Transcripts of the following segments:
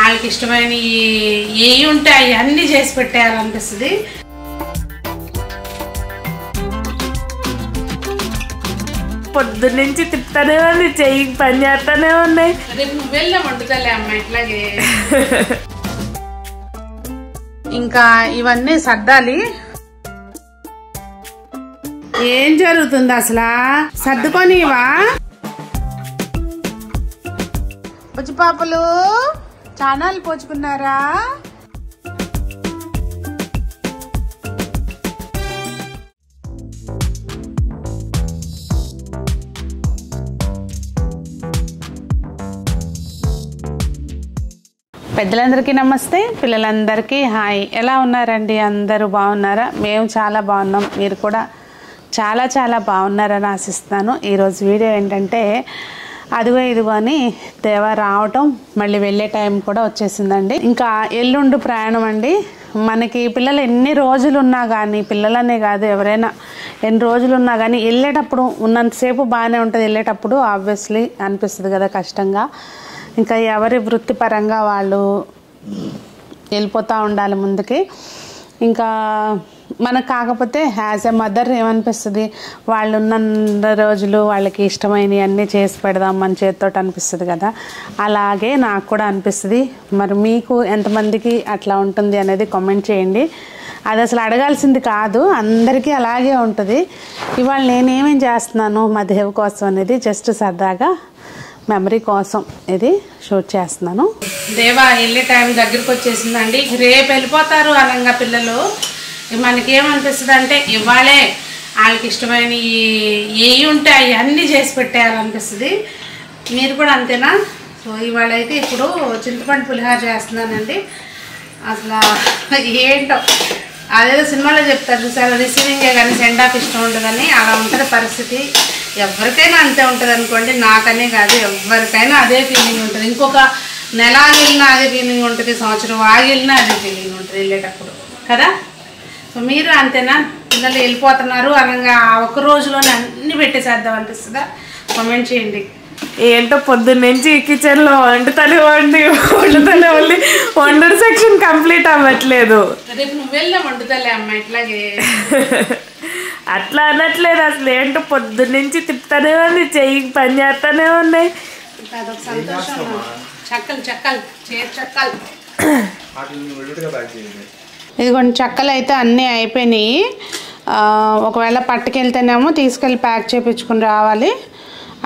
వాళ్ళకి ఇష్టమైన ఏవి ఉంటాయి అన్నీ చేసి పెట్టేయాలనిపిస్తుంది. పొద్దున్నుంచి తిప్పుతానే ఉంది, చెయ్యి పని చేస్తానే ఉన్నాయి. రేపు నువ్వు వెళ్ళా వండుతాలే అమ్మ ఇట్లాగే. ఇంకా ఇవన్నీ సర్దాలి. ఏం జరుగుతుంది అసలు? సర్దుకోనివా పాపలు? చానాలు పోచుకున్నారా? పెద్దలందరికీ నమస్తే, పిల్లలందరికీ హాయ్. ఎలా ఉన్నారండి? అందరూ బాగున్నారా? మేము చాలా బాగున్నాం. మీరు కూడా చాలా చాలా బాగున్నారని ఆశిస్తున్నాను. ఈరోజు వీడియో ఏంటంటే అదిగో ఇదిగో అని దేవా రావటం, మళ్ళీ వెళ్ళే టైం కూడా వచ్చేసిందండి. ఇంకా ఎల్లుండి ప్రయాణం అండి. మనకి పిల్లలు ఎన్ని రోజులు ఉన్నా కానీ, పిల్లలనే కాదు ఎవరైనా ఎన్ని రోజులు ఉన్నా కానీ వెళ్ళేటప్పుడు ఉన్నంతసేపు బాగానే ఉంటుంది. వెళ్ళేటప్పుడు ఆబ్వియస్లీ అనిపిస్తుంది కదా కష్టంగా. ఇంకా ఎవరి వృత్తిపరంగా వాళ్ళు వెళ్ళిపోతూ ఉండాలి ముందుకి. ఇంకా మనకు కాకపోతే యాజ్ ఎ మదర్ ఏమనిపిస్తుంది, వాళ్ళు ఉన్న రోజులు వాళ్ళకి ఇష్టమైనవి అన్నీ చేసి పెడదాం మన చేతితో అనిపిస్తుంది కదా. అలాగే నాకు కూడా అనిపిస్తుంది. మరి మీకు ఎంతమందికి అట్లా ఉంటుంది అనేది కామెంట్ చేయండి. అది అసలు అడగాల్సింది కాదు, అందరికీ అలాగే ఉంటుంది. ఇవాళ నేనేమేం చేస్తున్నాను మా దేవు కోసం అనేది జస్ట్ సరదాగా మెమరీ కోసం ఇది షూట్ చేస్తున్నాను. దేవా వెళ్ళే టైం దగ్గరికి వచ్చేసిందండి. రేపు వెళ్ళిపోతారు అనంగా పిల్లలు. మనకేమనిపిస్తుంది అంటే ఇవాళే వాళ్ళకి ఇష్టమైన ఏవి ఉంటాయి అన్నీ చేసి పెట్టేయాలనిపిస్తుంది. మీరు కూడా అంతేనా? సో ఇవాళ అయితే ఇప్పుడు చింతపండు పులిహోర చేస్తున్నానండి. అసలు ఏంటో అదేదో సినిమాలో చెప్తారు చూసారు, రిసీవింగే కానీ సెండ్ ఆఫ్ ఇష్టం ఉండదని. అలా ఉంటుంది పరిస్థితి. ఎవరికైనా అంతే ఉంటుంది అనుకోండి. నాకనే కాదు, ఎవరికైనా అదే ఫీలింగ్ ఉంటుంది. ఇంకొక నెల ఆగిలినా అదే ఫీలింగ్ ఉంటుంది, సంవత్సరం ఆగిలినా అదే ఫీలింగ్ ఉంటుంది వెళ్ళేటప్పుడు కదా. సో మీరు అంతేనా? పిల్లలు వెళ్ళిపోతున్నారు అనగా ఒక రోజులోనే అన్నీ పెట్టేసేద్దాం అనిపిస్తుందా? కామెంట్ చేయండి. ఏంటో పొద్దున్నుంచి కిచెన్లో వండుతూనే ఉంది. వండర్ సెక్షన్ కంప్లీట్ అవ్వట్లేదు. రేపు నువ్వు వెళ్ళా వండుతాలే అమ్మ ఇట్లాగే. అట్లా అనట్లేదు, అసలు ఏంటో పొద్దున్నుంచి తిప్పుతానే ఉంది, చెయ్యి పని చేస్తానే ఉన్నాయి. అదొక సంతోషం. చక్కలు చక్కలు చక్కలు ఇదిగోండి. చక్కలు అయితే అన్నీ అయిపోయినాయి. ఒకవేళ పట్టుకెళ్తేనేమో తీసుకెళ్ళి ప్యాక్ చేయించుకుని రావాలి.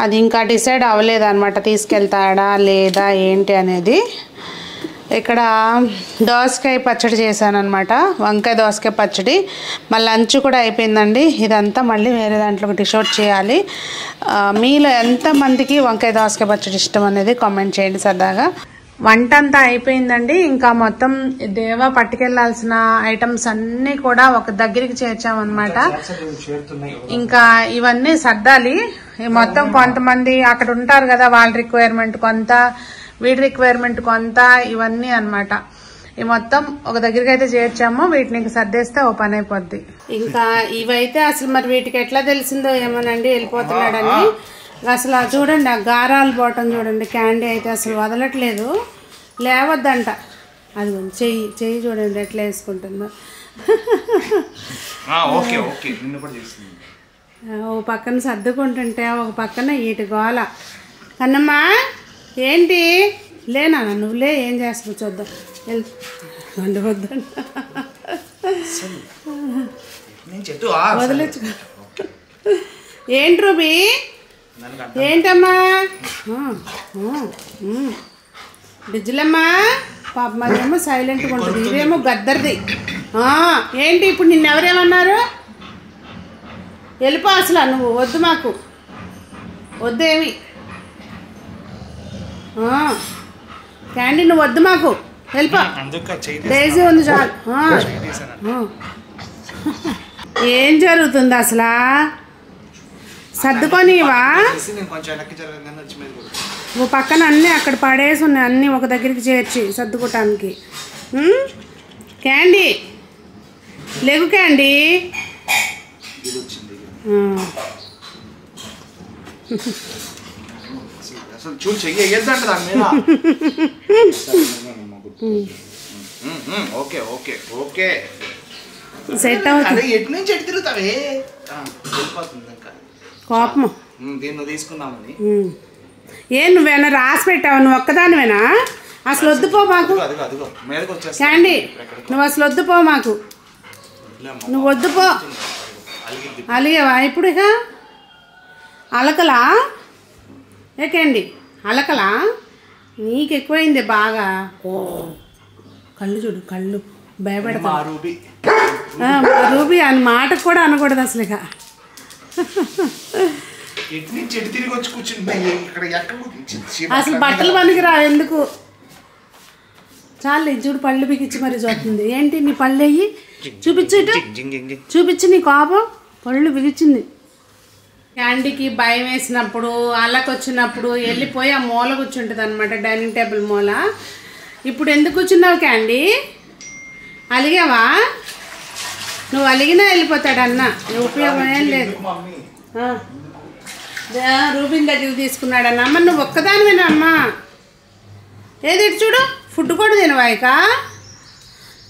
అది ఇంకా డిసైడ్ అవ్వలేదు అనమాట, తీసుకెళ్తాడా లేదా ఏంటి అనేది. ఇక్కడ దోసకాయ పచ్చడి చేశానమాట, వంకాయ దోసకాయ పచ్చడి. మళ్ళీ లంచ్ కూడా అయిపోయిందండి. ఇదంతా మళ్ళీ వేరే దాంట్లో డిష్ అవుట్ చేయాలి. మీలో ఎంతమందికి వంకాయ దోసకాయ పచ్చడి ఇష్టం అనేది కామెంట్ చేయండి సరదాగా. వంట అంతా అయిపోయిందండి. ఇంకా మొత్తం దేవా పట్టుకెళ్లాల్సిన ఐటమ్స్ అన్నీ కూడా ఒక దగ్గరికి చేర్చామన్నమాట. ఇంకా ఇవన్నీ సర్దాలి. మొత్తం కొంతమంది అక్కడ ఉంటారు కదా, వాళ్ళ రిక్వైర్మెంట్ కొంత, వీటి రిక్వైర్మెంట్ కొంత, ఇవన్నీ అనమాట. ఈ మొత్తం ఒక దగ్గరికి అయితే చేర్చాము. వీటిని సర్దేస్తే ఓ పని అయిపోద్ది. ఇంకా ఇవైతే అసలు మరి వీటికి ఎట్లా తెలిసిందో ఏమోనండి వెళ్ళిపోతున్నాడని. అసలు చూడండి, ఆ గారాలు పోవటం చూడండి. క్యాండీ అయితే అసలు వదలట్లేదు, లేవద్దంట. అది చెయ్యి చూడండి ఎట్లా వేసుకుంటుందో. ఓ పక్కన సర్దుకుంటుంటే ఒక పక్కన ఈటి గోల. కన్నమ్మా ఏంటి లేనా? నువ్వులే, ఏం చేస్తావు చూద్దాం. వండవద్దంట, వదిలేచ్చు. ఏంటి రూబీ? ఏంటమ్మా? డిజ్జులమ్మా పాప మాదేమో సైలెంట్గా ఉంటుంది, ఇదేమో గద్దరిది. ఏంటి ఇప్పుడు నిన్నెవరేమన్నారు? వెళ్ళిపో అసలు, నువ్వు వద్దు, మాకు వద్దేమి. క్యాండీ నువ్వు వద్దు, మాకు వెళ్ళిపో. డేజీ ఉంది చాలు. ఏం జరుగుతుంది అసలు? సర్దుకోనివా? ఓ పక్కన అన్నీ అక్కడ పడేసి ఉన్నాయి, అన్నీ ఒక దగ్గరికి చేర్చి సర్దుకోవటానికి. క్యాండీ లేవు, క్యాండీ. అసలు చూడు చెయ్యి వేయద్దంట దాని మీద. ఓకే ఓకే ఓకే సెట్ అవుతుంది. ఎటు నుంచి ఎటు తిరుగుతావే వెళ్ళిపోతుంది ఇంకా కోపం. దీన్ని తీసుకుందామని. నువ్వేనా రాసి పెట్టావు? నువ్వు ఒక్కదానివేనా? అసలు వద్దుపో మాకు. క్యాండీ నువ్వు అసలు వద్దుపో మాకు. నువ్వు వద్దుపో. అలిగేవా ఇప్పుడు? ఇక అలకలా ఏకండి అలకలా నీకు ఎక్కువైంది బాగా. కళ్ళు చూడు, కళ్ళు భయపడతా. రూబీ అని మాట కూడా అనకూడదు అసలు. ఇక అసలు బట్టలు పనికి రా ఎందుకు? చాలు చూడు, పళ్ళు బిగించి మరి చూస్తుంది. ఏంటి నీ పళ్ళు అయ్యి చూపించు, చూపించు నీ కోపం. పళ్ళు బిగించింది. క్యాండీకి భయం వేసినప్పుడు, అల్లకి వచ్చినప్పుడు వెళ్ళిపోయి ఆ మూల కూర్చుంటుంది అనమాట, డైనింగ్ టేబుల్ మూల. ఇప్పుడు ఎందుకు కూర్చున్నావు క్యాండీ? అలిగావా? నువ్వు అలిగినా వెళ్ళిపోతాడు అన్న. ఉపయోగం ఏం లేదు. రూబిన్ దగ్గర తీసుకున్నాడన్న. అమ్మ నువ్వు ఒక్కదానివేనా అమ్మా? ఏది చూడు, ఫుడ్ కూడా తినవాయిక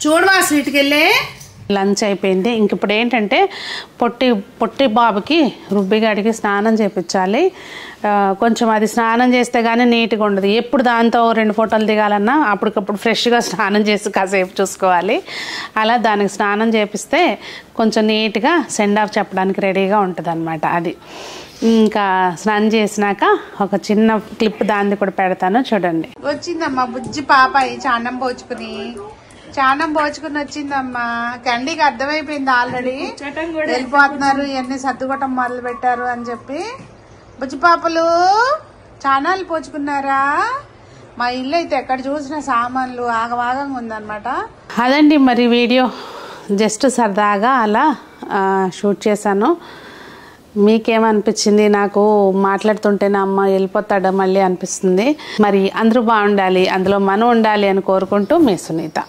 చూడవా స్వీట్కి వెళ్ళే. లంచ్ అయిపోయింది. ఇంక ఇప్పుడు ఏంటంటే పొట్టి బాబుకి రుబ్బిగాడికి స్నానం చేయించాలి. కొంచెం అది స్నానం చేస్తే కానీ నీట్గా ఉండదు. ఎప్పుడు దాంతో 2 ఫోటోలు దిగాలన్నా అప్పటికప్పుడు ఫ్రెష్గా స్నానం చేసి కాసేపు చూసుకోవాలి. అలా దానికి స్నానం చేపిస్తే కొంచెం నీట్గా సెండ్ ఆఫ్ చెప్పడానికి రెడీగా ఉంటుంది అనమాట. అది ఇంకా స్నానం చేసినాక ఒక చిన్న క్లిప్ దాన్ని కూడా పెడతాను చూడండి. వచ్చిందమ్మా బుజ్జి పాప చానం పోచుకుని వచ్చిందమ్మా. క్యాండీకి అర్థమైపోయింది ఆల్రెడీ వెళ్ళిపోతున్నారు, ఇవన్నీ సర్దుకోవటం మొదలు పెట్టారు అని చెప్పి. బుజ్జి పాపలు చానాలు పోచుకున్నారా? మా ఇల్లు అయితే ఎక్కడ చూసిన సామాన్లు ఆగవాగంగా ఉందన్నమాట. అదండి మరి వీడియో జస్ట్ సరదాగా అలా షూట్ చేశాను. మీకేమనిపించింది? నాకు మాట్లాడుతుంటేనే అమ్మ వెళ్ళిపోతాడా మళ్ళీ అనిపిస్తుంది. మరి అందరూ బాగుండాలి, అందులో మనం ఉండాలి అని కోరుకుంటూ మీ సునీత.